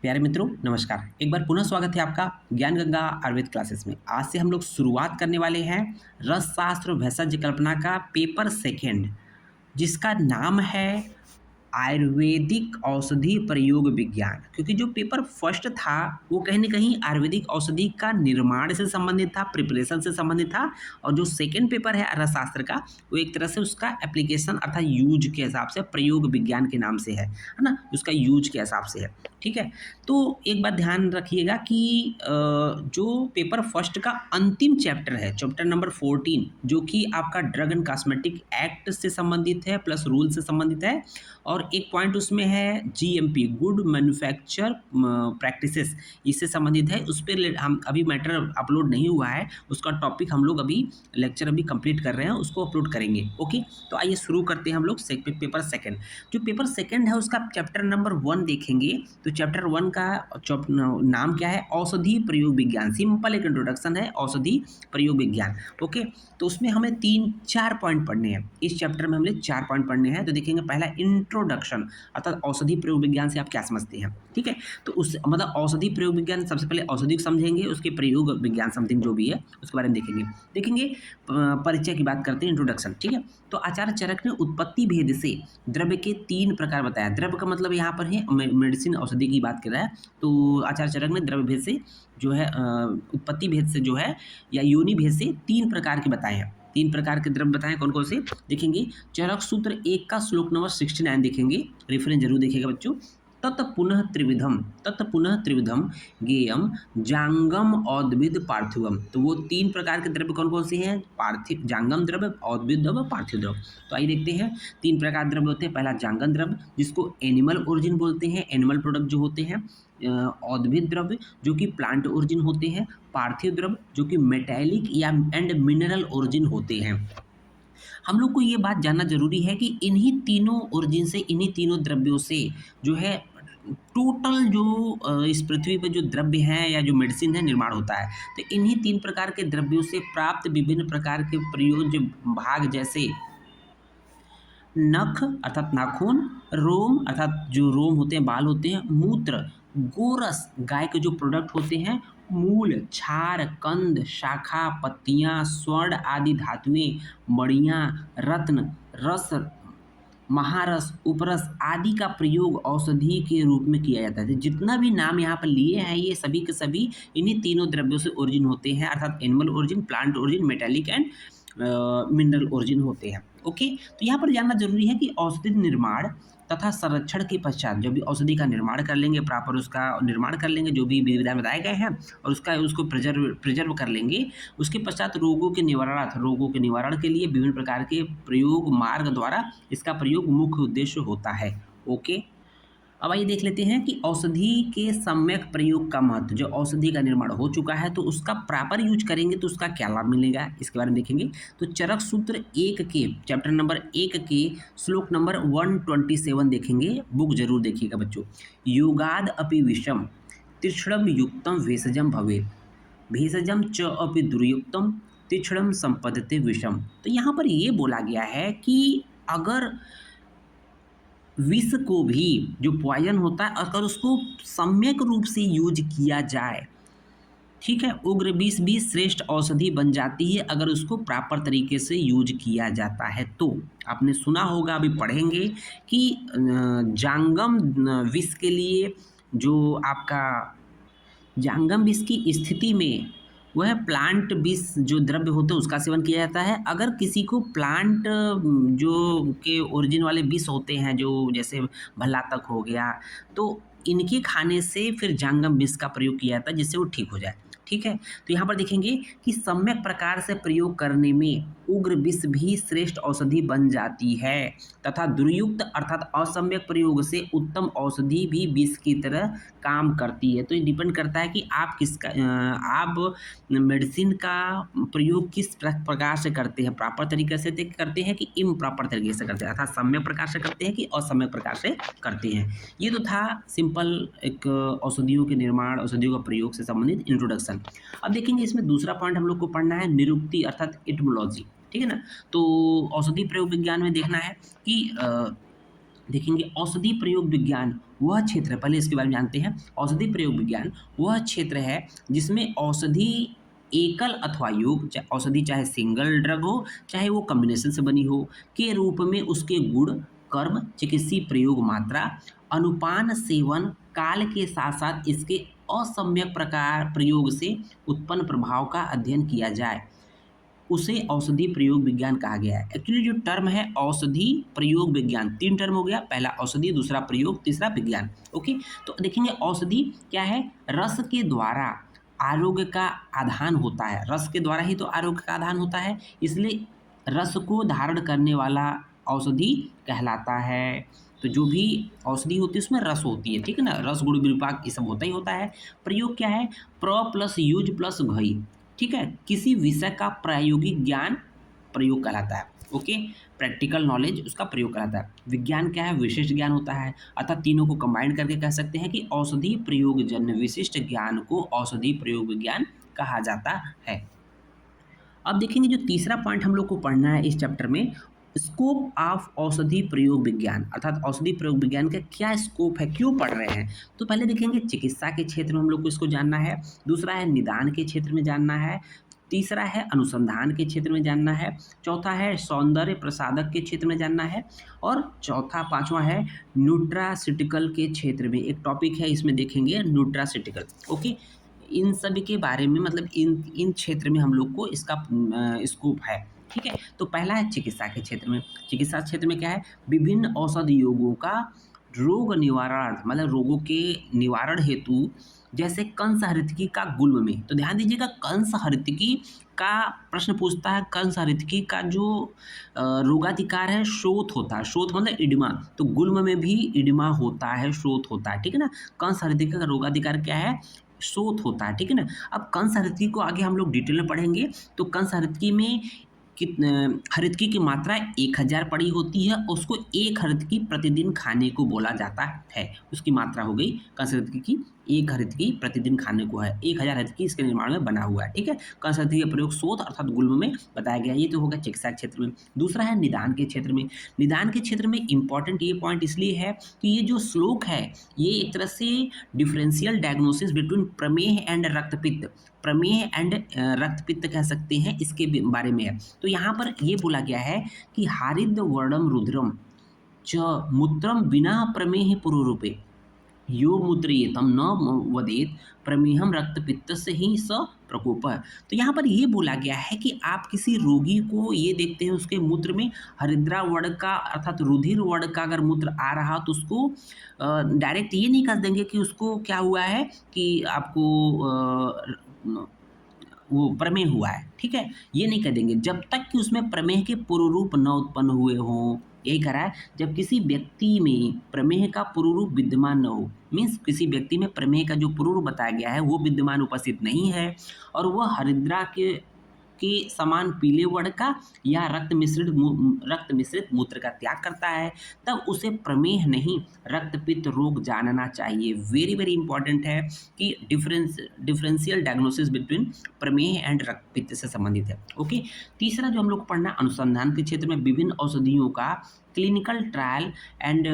प्यारे मित्रों नमस्कार। एक बार पुनः स्वागत है आपका ज्ञान गंगा आयुर्वेद क्लासेस में। आज से हम लोग शुरुआत करने वाले हैं रस शास्त्र भेषज कल्पना का पेपर सेकेंड, जिसका नाम है आयुर्वेदिक औषधि प्रयोग विज्ञान। क्योंकि जो पेपर फर्स्ट था वो कहीं ना कहीं आयुर्वेदिक औषधि का निर्माण से संबंधित था, प्रिपरेशन से संबंधित था, और जो सेकेंड पेपर है रसशास्त्र का वो एक तरह से उसका एप्लीकेशन अर्थात यूज के हिसाब से प्रयोग विज्ञान के नाम से है ना, उसका यूज के हिसाब से है। ठीक है, तो एक बात ध्यान रखिएगा कि जो पेपर फर्स्ट का अंतिम चैप्टर है, चैप्टर नंबर 14, जो कि आपका ड्रग एंड कॉस्मेटिक एक्ट से संबंधित है प्लस रूल से संबंधित है, और एक पॉइंट उसमें है जीएमपी गुड मैन्युफैक्चर प्रैक्टिसेस, इससे संबंधित है। उस पर हम अभी मैटर अपलोड नहीं हुआ है, उसका टॉपिक हम लोग अभी लेक्चर अभी कंप्लीट कर रहे हैं, उसको अपलोड करेंगे। ओके, तो आइए शुरू करते हैं हम लोग पेपर सेकंड। जो पेपर सेकंड है उसका चैप्टर नंबर 1 देखेंगे तो चैप्टर 1 का नाम क्या है? औषधि प्रयोग विज्ञान। सिंपल एक इंट्रोडक्शन है, औषधि प्रयोग विज्ञान। ओके, तो उसमें हमें 3-4 पॉइंट पढ़ने हैं। इस चैप्टर में हमें 4 पॉइंट पढ़ने हैं। तो देखेंगे पहला इंट्रोडक्शन, अर्थात औषधि प्रयोग विज्ञान से आप क्या समझते हैं। ठीक है, तो उस मतलब औषधि प्रयोग विज्ञान सबसे पहले औषधि को समझेंगे, उसके प्रयोग विज्ञान समथिंग जो भी है उसके बारे में देखेंगे परिचय की बात करते हैं, इंट्रोडक्शन। ठीक है, तो आचार्य चरक ने उत्पत्ति भेद से द्रव्य के 3 प्रकार बताया। द्रव्य का मतलब यहाँ पर है मेडिसिन औषधि की बात कर रहा है। तो आचार्य चरक ने द्रव्य भेद से जो है उत्पत्ति भेद से जो है या योनि भेद से 3 प्रकार के बताए हैं। 3 प्रकार के द्रव्य बताएं, कौन कौन से देखेंगे। चरक सूत्र 1 का श्लोक नंबर 69 देखेंगे, रेफरेंस जरूर देखिएगा बच्चों। तत् पुनः त्रिविधम गेयम जांगम औद्भिद पार्थिवम। तो वो 3 प्रकार के द्रव्य कौन कौन से हैं? पार्थिव, जांगम द्रव्य, औद्भिद द्रव्य, पार्थिव द्रव्य। तो आइए देखते हैं 3 प्रकार द्रव्य होते हैं। पहला जांगम द्रव्य, जिसको एनिमल ओरिजिन बोलते हैं, एनिमल प्रोडक्ट जो होते हैं। औद्भिद द्रव्य जो कि प्लांट ओरिजिन होते हैं। पार्थिव द्रव्य जो कि मेटैलिक या एंड मिनरल ओरिजिन होते हैं। हम लोग को ये बात जानना जरूरी है कि इन्हीं तीनों ओरिजिन से, इन्हीं तीनों द्रव्यों से जो है टोटल जो इस पृथ्वी पर जो द्रव्य हैं या जो मेडिसिन है निर्माण होता है। तो इन्हीं 3 प्रकार के द्रव्यों से प्राप्त विभिन्न प्रकार के प्रयोज्य भाग, जैसे नख अर्थात नाखून, रोम अर्थात जो रोम होते हैं, बाल होते हैं, मूत्र, गोरस गाय के जो प्रोडक्ट होते हैं, मूल, छार, कंद, शाखा, पत्तियां, स्वर्ण आदि धातुएं, मणियां, रत्न, रस, महारस, उपरस आदि का प्रयोग औषधि के रूप में किया जाता है। तो जितना भी नाम यहाँ पर लिए हैं ये सभी के सभी इन्हीं तीनों द्रव्यों से ओरिजिन होते हैं, अर्थात animal origin, plant origin, metallic and mineral origin होते हैं। ओके, तो यहाँ पर जानना जरूरी है कि औषधि निर्माण तथा संरक्षण के पश्चात जब भी औषधि का निर्माण कर लेंगे, प्रॉपर उसका निर्माण कर लेंगे जो भी विधान बताए गए हैं, और उसको प्रिजर्व कर लेंगे, उसके पश्चात रोगों के निवारण के लिए विभिन्न प्रकार के प्रयोग मार्ग द्वारा इसका प्रयोग मुख्य उद्देश्य होता है। ओके, अब आइए देख लेते हैं कि औषधि के सम्यक प्रयोग का महत्व। जो औषधि का निर्माण हो चुका है तो उसका प्रॉपर यूज करेंगे तो उसका क्या लाभ मिलेगा, इसके बारे में देखेंगे। तो चरक सूत्र 1 के चैप्टर नंबर 1 के श्लोक नंबर 127 देखेंगे, बुक जरूर देखिएगा बच्चों। योगाद अपि विषम तीक्ष्णम युक्तम भेषजम भवेत्, भेषजम च अपि दुर्युक्तम तीक्ष्णम संपद्यते विषम। तो यहाँ पर ये बोला गया है कि अगर विष को भी, जो पॉइजन होता है, अगर उसको सम्यक रूप से यूज किया जाए, ठीक है, उग्र विष भी श्रेष्ठ औषधि बन जाती है अगर उसको प्रॉपर तरीके से यूज किया जाता है। तो आपने सुना होगा, अभी पढ़ेंगे कि जांगम विष के लिए जो आपका जांगम विष की स्थिति में वह प्लांट विष जो द्रव्य होते हैं उसका सेवन किया जाता है। अगर किसी को प्लांट जो के ओरिजिन वाले विष होते हैं, जो जैसे भल्लातक हो गया, तो इनके खाने से फिर जांगम विष का प्रयोग किया जाता है जिससे वो ठीक हो जाए। ठीक है, तो यहाँ पर देखेंगे कि सम्यक प्रकार से प्रयोग करने में उग्र विष भी श्रेष्ठ औषधि बन जाती है तथा दुर्युक्त अर्थात असम्यक प्रयोग से उत्तम औषधि भी विष की तरह काम करती है। तो ये डिपेंड करता है कि आप मेडिसिन का प्रयोग किस प्रकार से करते हैं, प्रॉपर तरीके से करते हैं कि इम्प्रॉपर तरीके से करते हैं, अर्थात सम्यक प्रकार से करते हैं कि असम्यक प्रकार से करते हैं। ये तो था सिंपल एक औषधियों के निर्माण, औषधियों का प्रयोग से संबंधित इंट्रोडक्शन। अब देखेंगे इसमें दूसरा पॉइंट हम लोग को पढ़ना है निरुक्ति अर्थात एटमोलॉजी। ठीक है ना, तो औषधि प्रयोग विज्ञान में देखना है कि देखेंगे औषधि प्रयोग विज्ञान वह क्षेत्र है, पहले इसके बारे में जानते हैं। औषधि प्रयोग विज्ञान वह क्षेत्र है जिसमें औषधि एकल अथवा योग, औषधि चाहे सिंगल ड्रग हो चाहे वो कॉम्बिनेशन से बनी हो, के रूप में उसके गुण, कर्म, चिकित्सीय प्रयोग, मात्रा, अनुपान, सेवन काल के साथ साथ इसके असम्यक प्रकार प्रयोग से उत्पन्न प्रभाव का अध्ययन किया जाए, उसे औषधि प्रयोग विज्ञान कहा गया है। एक्चुअली जो टर्म है औषधि प्रयोग विज्ञान, 3 टर्म हो गया, पहला औषधि, दूसरा प्रयोग, तीसरा विज्ञान। ओके, तो देखेंगे औषधि क्या है, रस के द्वारा आरोग्य का आधान होता है, रस के द्वारा ही तो आरोग्य का आधान होता है, इसलिए रस को धारण करने वाला औषधि कहलाता है। तो जो भी औषधि होती है उसमें रस होती है, ठीक है ना, रस गुण विपाक ये सब होता ही होता है। प्रयोग क्या है, प्र प्लस यूज प्लस घई, ठीक है, किसी विषय का प्रायोगिक ज्ञान प्रयोग कहलाता है। ओके, प्रैक्टिकल नॉलेज उसका प्रयोग कहलाता है। विज्ञान क्या है, विशिष्ट ज्ञान होता है, अतः तीनों को कंबाइन करके कह सकते हैं कि औषधि प्रयोग जन्य विशिष्ट ज्ञान को औषधि प्रयोग विज्ञान कहा जाता है। अब देखेंगे जो तीसरा पॉइंट हम लोग को पढ़ना है इस चैप्टर में, स्कोप ऑफ औषधि प्रयोग विज्ञान, अर्थात औषधि प्रयोग विज्ञान का क्या स्कोप है, क्यों पढ़ रहे हैं। तो पहले देखेंगे चिकित्सा के क्षेत्र में हम लोग को इसको जानना है, दूसरा है निदान के क्षेत्र में जानना है, तीसरा है अनुसंधान के क्षेत्र में जानना है, चौथा है सौंदर्य प्रसाधक के क्षेत्र में जानना है, और चौथा पांचवा है न्यूट्रासिटिकल के क्षेत्र में। एक टॉपिक है इसमें देखेंगे न्यूट्रासिटिकल। ओके, इन सभी के बारे में, मतलब इन इन क्षेत्र में हम लोग को इसका स्कोप है, ठीक है। तो पहला है चिकित्सा के क्षेत्र में। चिकित्सा क्षेत्र में क्या है, विभिन्न औषध योगों का रोग निवारण, मतलब रोगों के निवारण हेतु, जैसे कंस हृतकी का गुल्म में, तो ध्यान दीजिएगा कंस हृतकी का प्रश्न पूछता है, कंस हृतकी का जो रोगाधिकार है शोथ होता है, शोथ मतलब इडिमा, तो गुल्म में भी इडिमा होता है, शोथ होता है, ठीक है ना। कंस हृतकी का रोगाधिकार क्या है, शोथ होता है, ठीक है ना। अब कंस हृतकी को आगे हम लोग डिटेल में पढ़ेंगे। तो कंस हृतकी में हृतकी की मात्रा 1000 पड़ी होती है, उसको 1 हृतकी प्रतिदिन खाने को बोला जाता है, उसकी मात्रा हो गई कंस हृतकी की 1 हृतकी प्रतिदिन खाने को है, 1000 हृतकी इसके निर्माण में बना हुआ है, ठीक है। कंस हृतकी का प्रयोग शोथ अर्थात गुल्म में बताया गया, ये तो होगा चिकित्सा क्षेत्र में। दूसरा है निदान के क्षेत्र में। निदान के क्षेत्र में इंपॉर्टेंट ये पॉइंट इसलिए है कि ये जो श्लोक है ये एक तरह से differential diagnosis between prameha and raktapitta, prameha and raktapitta कह सकते हैं, इसके बारे में है। तो यहाँ पर ये बोला गया है कि हारिद वर्णम रुद्रम च मूत्रम बिना प्रमेह पुरुरूपे यो मुद्रियेतम न वदेत प्रमेहम रक्तपित्त से ही स प्रकोप है। तो यहाँ पर ये बोला गया है कि आप किसी रोगी को ये देखते हैं उसके मूत्र में हरिद्रा वर्ण का अर्थात रुधिर वर्ण का अगर मूत्र आ रहा तो उसको डायरेक्ट ये नहीं कर देंगे कि उसको क्या हुआ है कि आपको वो प्रमेह हुआ है, ठीक है, ये नहीं कह देंगे जब तक कि उसमें प्रमेह के पुरुरूप न उत्पन्न हुए हों। यही कह रहा है जब किसी व्यक्ति में प्रमेह का पुरुरूप विद्यमान न हो, मीन्स किसी व्यक्ति में प्रमेह का जो पुरुरूप बताया गया है वो विद्यमान उपस्थित नहीं है और वह हरिद्रा के समान पीले वर्ण का या रक्त मिश्रित मूत्र का त्याग करता है, तब उसे प्रमेह नहीं रक्तपित्त रोग जानना चाहिए। वेरी वेरी इंपॉर्टेंट है कि differential diagnosis between prameha and रक्तपित्त से संबंधित है। ओके, तीसरा जो हम लोग पढ़ना अनुसंधान के क्षेत्र में विभिन्न औषधियों का clinical trial and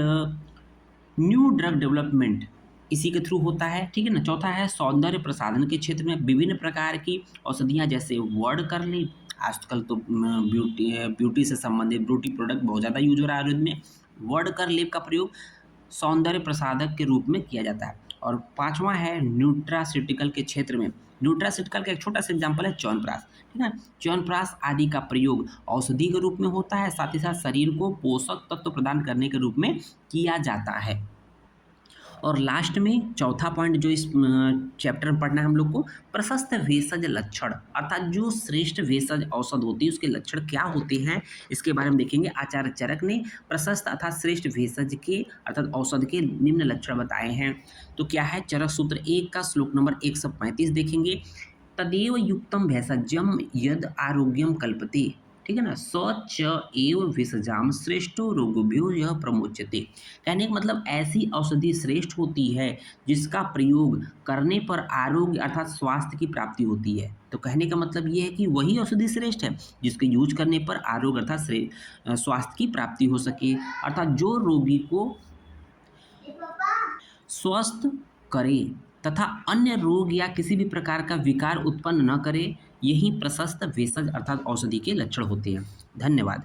new drug development इसी के थ्रू होता है, ठीक है ना। चौथा है सौंदर्य प्रसाधन के क्षेत्र में विभिन्न प्रकार की औषधियाँ जैसे वर्ड कर ली, आजकल तो ब्यूटी से संबंधित ब्यूटी प्रोडक्ट बहुत ज़्यादा यूज हो रहा है आयुर्वेद में, वर्ड कर लेप का प्रयोग सौंदर्य प्रसाधक के रूप में किया जाता है। और पांचवा है न्यूट्रासिटिकल के क्षेत्र में, न्यूट्रासिटिकल का एक छोटा सा एग्जाम्पल है च्यवनप्राश, ठीक है। च्यवनप्राश आदि का प्रयोग औषधि के रूप में होता है, साथ ही साथ शरीर को पोषक तत्व प्रदान करने के रूप में किया जाता है। और लास्ट में चौथा पॉइंट जो इस चैप्टर में पढ़ना है हम लोग को, प्रशस्त भेषज लक्षण, अर्थात जो श्रेष्ठ भेषज औषध होती है उसके लक्षण क्या होते हैं इसके बारे में देखेंगे। आचार्य चरक ने प्रशस्त अर्थात श्रेष्ठ भेषज के अर्थात औषध के निम्न लक्षण बताए हैं। तो क्या है, चरक सूत्र 1 का श्लोक नंबर 135 देखेंगे, तदेव युक्तम भेषजम यद आरोग्यम कल्पते, ठीक ठीक है ना। स च एव विषजाम श्रेष्ठो रोगभ्यो यह प्रमुच्यते। कहने का मतलब ऐसी औषधि श्रेष्ठ होती है जिसका प्रयोग करने पर आरोग्य अर्थात स्वास्थ्य की प्राप्ति होती है। तो कहने का मतलब ये है कि वही औषधि श्रेष्ठ है जिसके यूज करने पर आरोग्य अर्थात स्वास्थ्य की प्राप्ति हो सके, अर्थात जो रोगी को स्वस्थ करे तथा अन्य रोग या किसी भी प्रकार का विकार उत्पन्न न करे, यही प्रशस्त भेषज अर्थात औषधि के लक्षण होते हैं। धन्यवाद।